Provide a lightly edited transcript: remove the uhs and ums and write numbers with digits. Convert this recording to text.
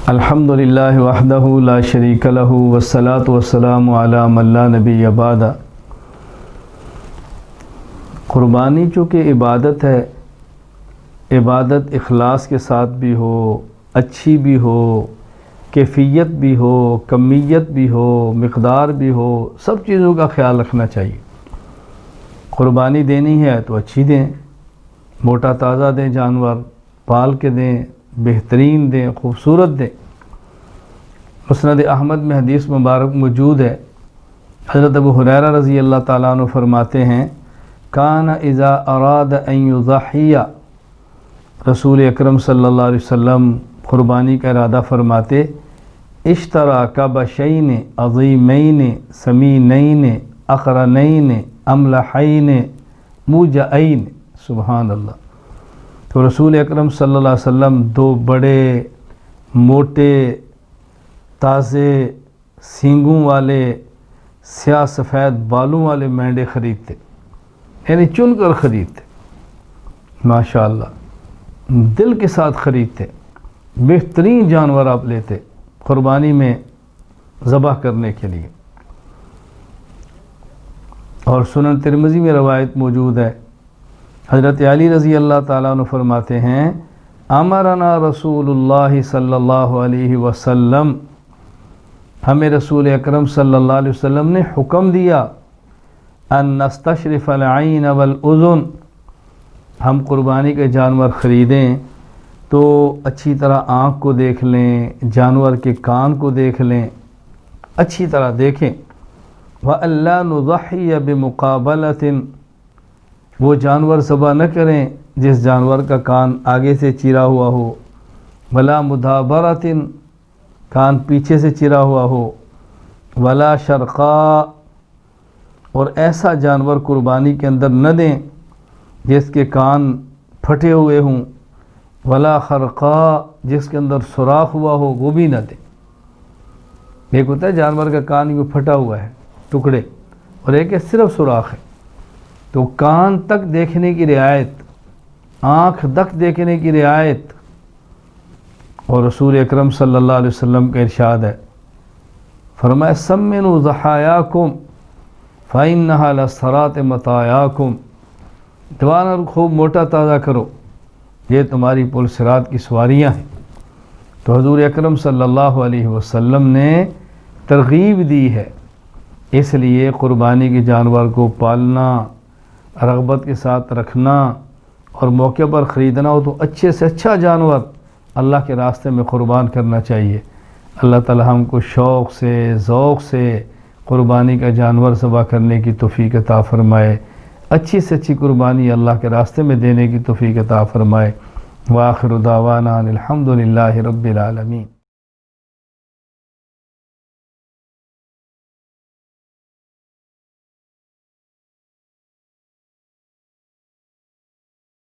الحمدللہ وحدہ لا شریک لہ والصلاة والسلام علی من لا نبی بعد۔ قربانی چونکہ عبادت ہے، عبادت اخلاص کے ساتھ بھی ہو، اچھی بھی ہو، کیفیت بھی ہو، کمیت بھی ہو، مقدار بھی ہو، سب چیزوں کا خیال رکھنا چاہیے۔ قربانی دینی ہے تو اچھی دیں، موٹا تازہ دیں، جانور پال کے دیں، بہترین دیں، خوبصورت دیں۔ مسند احمد میں حدیث مبارک موجود ہے، حضرت ابو ہریرہ رضی اللہ تعالیٰ عنہ فرماتے ہیں کان اذا اراد ان یضحی، رسول اکرم صلی اللہ علیہ وسلم قربانی کا ارادہ فرماتے اشترى کبشین عظیمین سمینین اقرنین املحین موجعین، سبحان اللہ۔ تو رسول اکرم صلی اللہ علیہ وسلم دو بڑے موٹے تازے سینگوں والے سیاہ سفید بالوں والے مینڈے خریدتے، یعنی چن کر خریدتے، ماشاءاللہ دل کے ساتھ خریدتے، بہترین جانور آپ لیتے قربانی میں ذبح کرنے کے لیے۔ اور سنن ترمذی میں روایت موجود ہے، حضرت علی رضی اللہ تعالیٰ عنہ فرماتے ہیں امرنا رسول اللہ صلی اللہ علیہ وسلم، ہمیں رسول اکرم صلی اللہ علیہ وسلم نے حکم دیا ان نستشرف العین والاذن، ہم قربانی کے جانور خریدیں تو اچھی طرح آنکھ کو دیکھ لیں، جانور کے کان کو دیکھ لیں، اچھی طرح دیکھیں۔ وَأَلَّا نُضَحِّيَ بِمُقَابَلَةٍ، وہ جانور ذبح نہ کریں جس جانور کا کان آگے سے چیرا ہوا ہو، وَلَا مُدَابَرَةٍ، کان پیچھے سے چیرا ہوا ہو، وَلَا شَرْقَا، اور ایسا جانور قربانی کے اندر نہ دیں جس کے کان پھٹے ہوئے ہوں، وَلَا خَرْقَا، جس کے اندر سوراخ ہوا ہو وہ بھی نہ دیں۔ ایک ہوتا ہے جانور کا کان یوں پھٹا ہوا ہے ٹکڑے، اور ایک ہے صرف سوراخ ہے، تو کان تک دیکھنے کی رعایت، آنکھ تک دیکھنے کی رعایت۔ اور رسول اکرم صلی اللہ علیہ وسلم کا ارشاد ہے، فرمایا سمنوا ضحایاکم فإنہا للصراط مطایاکم، جوانر خوب موٹا تازہ کرو، یہ تمہاری پل صراط کی سواریاں ہیں۔ تو حضور اکرم صلی اللہ علیہ وسلم نے ترغیب دی ہے، اس لیے قربانی کے جانور کو پالنا، رغبت کے ساتھ رکھنا، اور موقع پر خریدنا ہو تو اچھے سے اچھا جانور اللہ کے راستے میں قربان کرنا چاہیے۔ اللہ تعالی ہم کو شوق سے، ذوق سے قربانی کا جانور ذبح کرنے کی توفیق عطا فرمائے، اچھی سے اچھی قربانی اللہ کے راستے میں دینے کی توفیق عطا فرمائے۔ وآخر دعوانا الحمدللہ رب العالمین۔